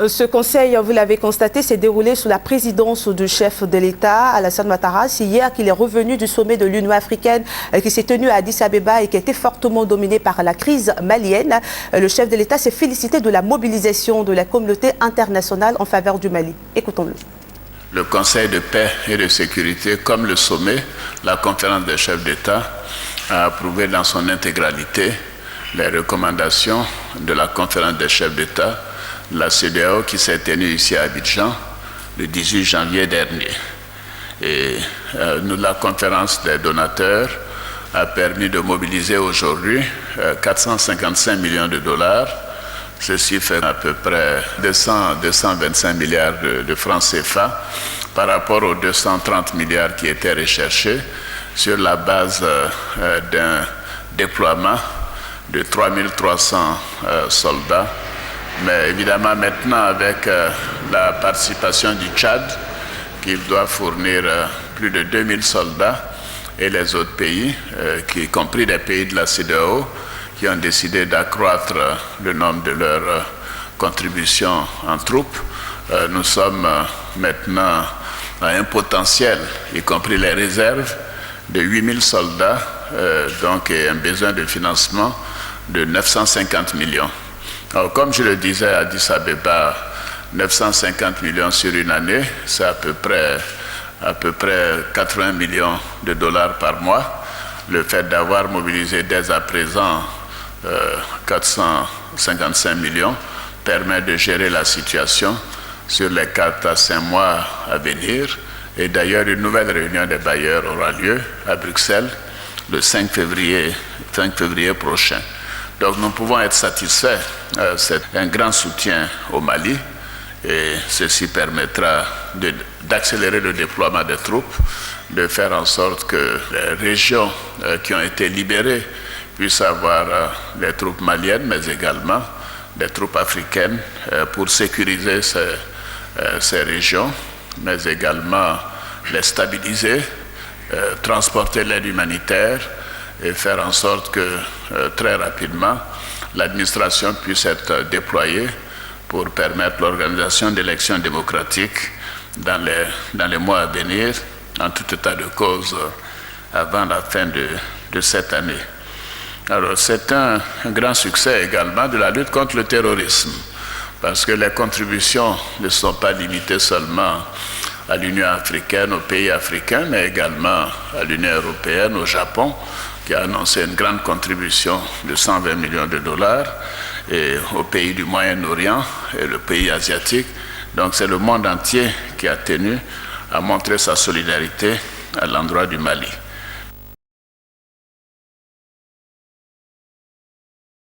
Ce conseil, vous l'avez constaté, s'est déroulé sous la présidence du chef de l'État, Alassane Ouattara. C'est hier qu'il est revenu du sommet de l'Union africaine qui s'est tenu à Addis Abeba et qui a été fortement dominé par la crise malienne. Le chef de l'État s'est félicité de la mobilisation de la communauté internationale en faveur du Mali. Écoutons-le. Le Conseil de paix et de sécurité, comme le sommet, la conférence des chefs d'État, a approuvé dans son intégralité les recommandations de la conférence des chefs d'État, la CEDEAO qui s'est tenue ici à Abidjan le 18 janvier dernier. Et la conférence des donateurs a permis de mobiliser aujourd'hui 455 millions de dollars. Ceci fait à peu près 225 milliards de francs CFA par rapport aux 230 milliards qui étaient recherchés sur la base d'un déploiement de 3300 soldats. Mais évidemment, maintenant, avec la participation du Tchad, qui doit fournir plus de 2000 soldats, et les autres pays, y compris les pays de la CEDEAO, qui ont décidé d'accroître le nombre de leurs contributions en troupes, nous sommes maintenant à un potentiel, y compris les réserves, de 8000 soldats, donc et un besoin de financement de 950 millions. Alors, comme je le disais à Addis Abeba, 950 millions sur une année, c'est à peu près 80 millions de dollars par mois. Le fait d'avoir mobilisé dès à présent 455 millions permet de gérer la situation sur les 4 à 5 mois à venir. Et d'ailleurs, une nouvelle réunion des bailleurs aura lieu à Bruxelles le 5 février prochain. Donc nous pouvons être satisfaits. C'est un grand soutien au Mali et ceci permettra d'accélérer le déploiement des troupes, de faire en sorte que les régions qui ont été libérées puissent avoir les troupes maliennes, mais également des troupes africaines pour sécuriser ces régions, mais également les stabiliser, transporter l'aide humanitaire, et faire en sorte que très rapidement l'administration puisse être déployée pour permettre l'organisation d'élections démocratiques dans les mois à venir, en tout état de cause avant la fin de cette année. Alors c'est un grand succès également de la lutte contre le terrorisme, parce que les contributions ne sont pas limitées seulement à l'Union africaine, aux pays africains, mais également à l'Union européenne, au Japon, qui a annoncé une grande contribution de 120 millions de dollars, et aux pays du Moyen-Orient et le pays asiatique. Donc c'est le monde entier qui a tenu à montrer sa solidarité à l'endroit du Mali.